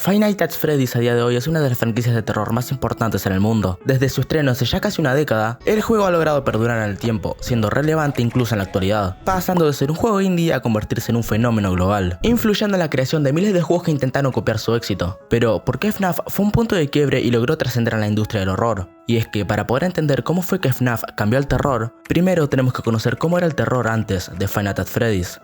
Five Nights at Freddy's a día de hoy es una de las franquicias de terror más importantes en el mundo. Desde su estreno hace ya casi una década, el juego ha logrado perdurar en el tiempo, siendo relevante incluso en la actualidad, pasando de ser un juego indie a convertirse en un fenómeno global, influyendo en la creación de miles de juegos que intentaron copiar su éxito. Pero, ¿por qué FNAF fue un punto de quiebre y logró trascender en la industria del horror? Y es que para poder entender cómo fue que FNAF cambió al terror, primero tenemos que conocer cómo era el terror antes de Five Nights at Freddy's.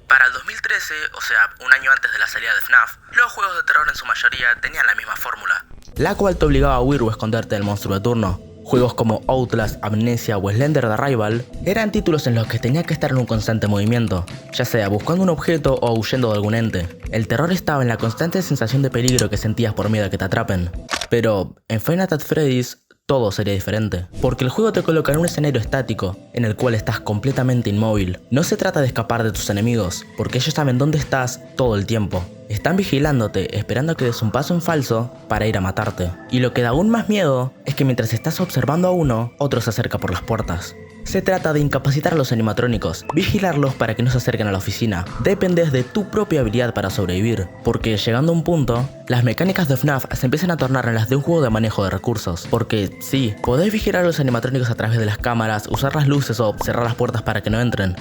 Para el 2013, o sea, un año antes de la salida de FNAF, los juegos de terror en su mayoría tenían la misma fórmula, la cual te obligaba a huir o esconderte del monstruo de turno. Juegos como Outlast, Amnesia o Slender the Arrival eran títulos en los que tenías que estar en un constante movimiento, ya sea buscando un objeto o huyendo de algún ente. El terror estaba en la constante sensación de peligro que sentías por miedo a que te atrapen. Pero en Five Nights at Freddy's todo sería diferente, porque el juego te coloca en un escenario estático, en el cual estás completamente inmóvil. No se trata de escapar de tus enemigos, porque ellos saben dónde estás todo el tiempo. Están vigilándote, esperando a que des un paso en falso para ir a matarte. Y lo que da aún más miedo es que mientras estás observando a uno, otro se acerca por las puertas. Se trata de incapacitar a los animatrónicos, vigilarlos para que no se acerquen a la oficina. Dependes de tu propia habilidad para sobrevivir, porque llegando a un punto, las mecánicas de FNAF se empiezan a tornar en las de un juego de manejo de recursos. Porque sí, podés vigilar a los animatrónicos a través de las cámaras, usar las luces o cerrar las puertas para que no entren.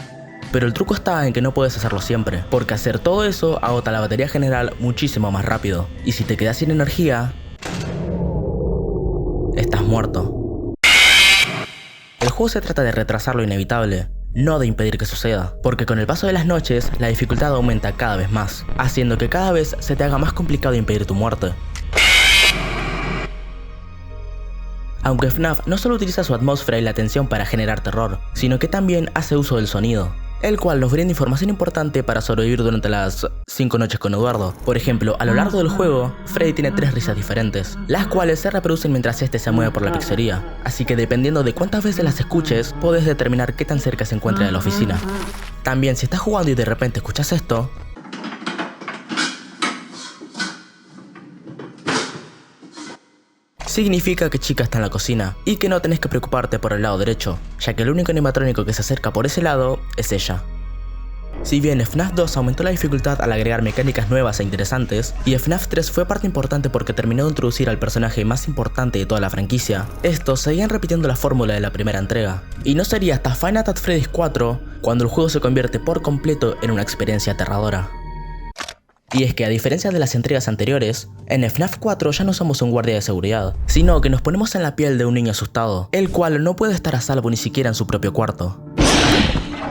Pero el truco está en que no puedes hacerlo siempre, porque hacer todo eso agota la batería general muchísimo más rápido. Y si te quedas sin energía, estás muerto. El juego se trata de retrasar lo inevitable, no de impedir que suceda, porque con el paso de las noches, la dificultad aumenta cada vez más, haciendo que cada vez se te haga más complicado impedir tu muerte. Aunque FNAF no solo utiliza su atmósfera y la tensión para generar terror, sino que también hace uso del sonido, el cual nos brinda información importante para sobrevivir durante las 5 noches con Eduardo. Por ejemplo, a lo largo del juego, Freddy tiene 3 risas diferentes, las cuales se reproducen mientras este se mueve por la pizzería, así que dependiendo de cuántas veces las escuches, puedes determinar qué tan cerca se encuentra de la oficina. También, si estás jugando y de repente escuchas esto, significa que Chica está en la cocina y que no tenés que preocuparte por el lado derecho, ya que el único animatrónico que se acerca por ese lado es ella. Si bien FNAF 2 aumentó la dificultad al agregar mecánicas nuevas e interesantes, y FNAF 3 fue parte importante porque terminó de introducir al personaje más importante de toda la franquicia, estos seguían repitiendo la fórmula de la primera entrega. Y no sería hasta Five Nights at Freddy's 4 cuando el juego se convierte por completo en una experiencia aterradora. Y es que a diferencia de las entregas anteriores, en FNAF 4 ya no somos un guardia de seguridad, sino que nos ponemos en la piel de un niño asustado, el cual no puede estar a salvo ni siquiera en su propio cuarto.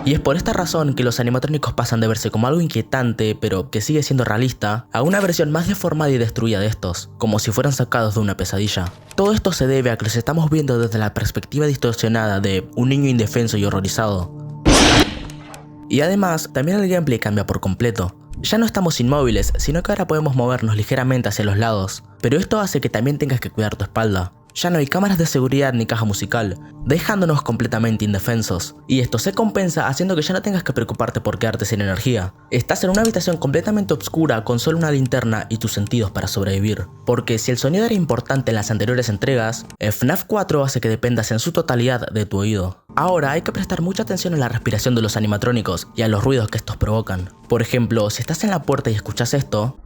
Y es por esta razón que los animatrónicos pasan de verse como algo inquietante, pero que sigue siendo realista, a una versión más deformada y destruida de estos, como si fueran sacados de una pesadilla. Todo esto se debe a que los estamos viendo desde la perspectiva distorsionada de un niño indefenso y horrorizado. Y además, también el gameplay cambia por completo. Ya no estamos inmóviles, sino que ahora podemos movernos ligeramente hacia los lados, pero esto hace que también tengas que cuidar tu espalda. Ya no hay cámaras de seguridad ni caja musical, dejándonos completamente indefensos. Y esto se compensa haciendo que ya no tengas que preocuparte por quedarte sin energía. Estás en una habitación completamente oscura con solo una linterna y tus sentidos para sobrevivir. Porque si el sonido era importante en las anteriores entregas, FNAF 4 hace que dependas en su totalidad de tu oído. Ahora hay que prestar mucha atención a la respiración de los animatrónicos y a los ruidos que estos provocan. Por ejemplo, si estás en la puerta y escuchas esto,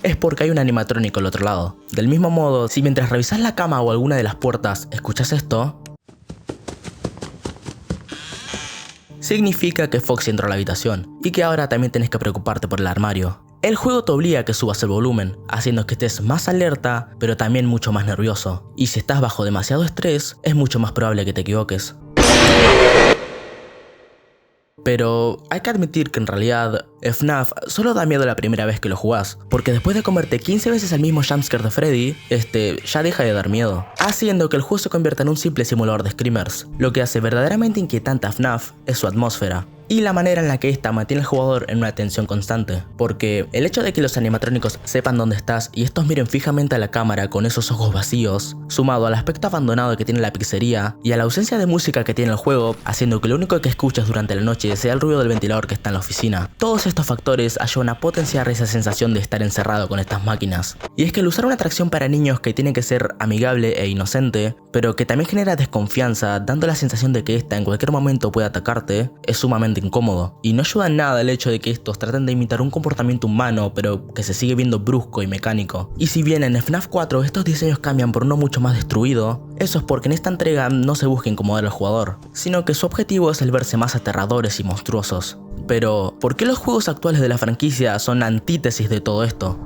es porque hay un animatrónico al otro lado. Del mismo modo, si mientras revisas la cama o alguna de las puertas escuchas esto, significa que Foxy entró a la habitación y que ahora también tienes que preocuparte por el armario. El juego te obliga a que subas el volumen, haciendo que estés más alerta, pero también mucho más nervioso. Y si estás bajo demasiado estrés, es mucho más probable que te equivoques. Pero hay que admitir que en realidad FNAF solo da miedo la primera vez que lo jugás, porque después de comerte 15 veces el mismo jumpscare de Freddy, ya deja de dar miedo, haciendo que el juego se convierta en un simple simulador de screamers. Lo que hace verdaderamente inquietante a FNAF es su atmósfera, y la manera en la que esta mantiene al jugador en una tensión constante, porque el hecho de que los animatrónicos sepan dónde estás y estos miren fijamente a la cámara con esos ojos vacíos, sumado al aspecto abandonado que tiene la pizzería y a la ausencia de música que tiene el juego, haciendo que lo único que escuches durante la noche sea el ruido del ventilador que está en la oficina. Todos estos factores ayudan a potenciar esa sensación de estar encerrado con estas máquinas. Y es que el usar una atracción para niños que tiene que ser amigable e inocente, pero que también genera desconfianza, dando la sensación de que esta en cualquier momento puede atacarte, es sumamente incómodo. Y no ayuda en nada el hecho de que estos traten de imitar un comportamiento humano, pero que se sigue viendo brusco y mecánico. Y si bien en FNAF 4 estos diseños cambian por uno mucho más destruido, eso es porque en esta entrega no se busca incomodar al jugador, sino que su objetivo es el verse más aterradores y monstruosos. Pero, ¿por qué los juegos actuales de la franquicia son la antítesis de todo esto?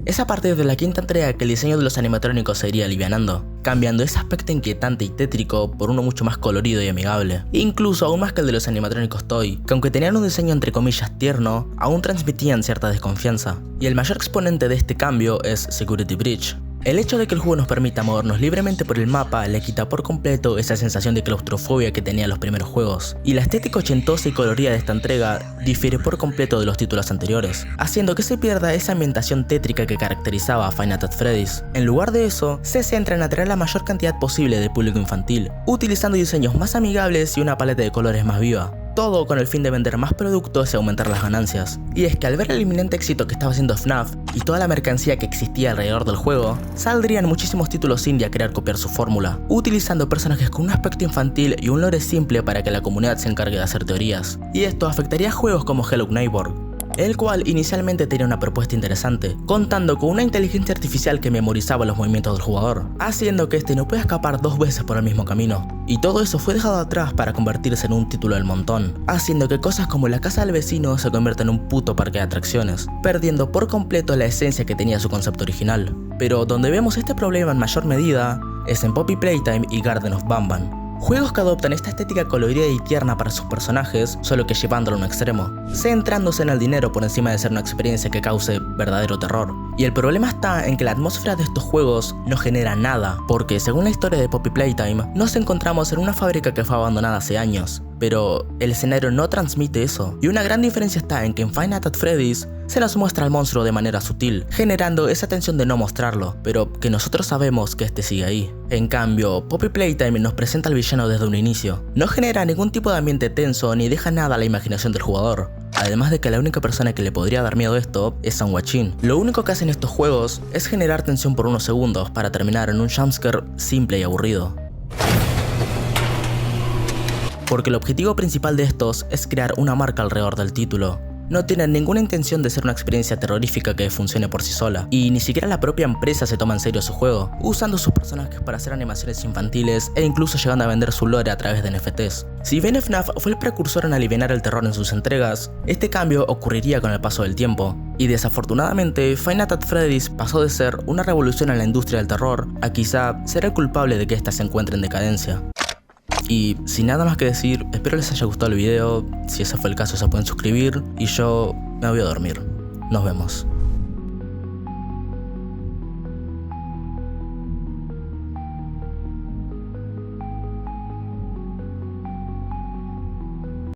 Es a partir de la quinta entrega que el diseño de los animatrónicos se iría alivianando, cambiando ese aspecto inquietante y tétrico por uno mucho más colorido y amigable. Incluso aún más que el de los animatrónicos Toy, que aunque tenían un diseño entre comillas tierno, aún transmitían cierta desconfianza. Y el mayor exponente de este cambio es Security Breach. El hecho de que el juego nos permita movernos libremente por el mapa le quita por completo esa sensación de claustrofobia que tenían los primeros juegos, y la estética ochentosa y colorida de esta entrega difiere por completo de los títulos anteriores, haciendo que se pierda esa ambientación tétrica que caracterizaba a Five Nights at Freddy's. En lugar de eso, se centra en atraer la mayor cantidad posible de público infantil, utilizando diseños más amigables y una paleta de colores más viva. Todo con el fin de vender más productos y aumentar las ganancias. Y es que al ver el inminente éxito que estaba haciendo FNAF y toda la mercancía que existía alrededor del juego, saldrían muchísimos títulos indie a querer copiar su fórmula, utilizando personajes con un aspecto infantil y un lore simple para que la comunidad se encargue de hacer teorías. Y esto afectaría a juegos como Hello Neighbor, el cual inicialmente tenía una propuesta interesante, contando con una inteligencia artificial que memorizaba los movimientos del jugador, haciendo que este no pueda escapar dos veces por el mismo camino. Y todo eso fue dejado atrás para convertirse en un título del montón, haciendo que cosas como la casa del vecino se conviertan en un puto parque de atracciones, perdiendo por completo la esencia que tenía su concepto original. Pero donde vemos este problema en mayor medida es en Poppy Playtime y Garden of Banban, juegos que adoptan esta estética colorida y tierna para sus personajes, solo que llevándolo a un extremo, centrándose en el dinero por encima de ser una experiencia que cause verdadero terror. Y el problema está en que la atmósfera de estos juegos no genera nada, porque según la historia de Poppy Playtime, nos encontramos en una fábrica que fue abandonada hace años, pero el escenario no transmite eso. Y una gran diferencia está en que en Five Nights at Freddy's se nos muestra al monstruo de manera sutil, generando esa tensión de no mostrarlo, pero que nosotros sabemos que este sigue ahí. En cambio, Poppy Playtime nos presenta al villano desde un inicio. No genera ningún tipo de ambiente tenso ni deja nada a la imaginación del jugador. Además de que la única persona que le podría dar miedo a esto es San Guachín. Lo único que hacen estos juegos es generar tensión por unos segundos para terminar en un jumpscare simple y aburrido. Porque el objetivo principal de estos es crear una marca alrededor del título. No tienen ninguna intención de ser una experiencia terrorífica que funcione por sí sola, y ni siquiera la propia empresa se toma en serio su juego, usando sus personajes para hacer animaciones infantiles e incluso llegando a vender su lore a través de NFTs. Si bien FNAF fue el precursor en aliviar el terror en sus entregas, este cambio ocurriría con el paso del tiempo, y desafortunadamente Five Nights at Freddy's pasó de ser una revolución en la industria del terror a quizá ser el culpable de que ésta se encuentre en decadencia. Y sin nada más que decir, espero les haya gustado el video. Si ese fue el caso se pueden suscribir y yo me voy a dormir. Nos vemos.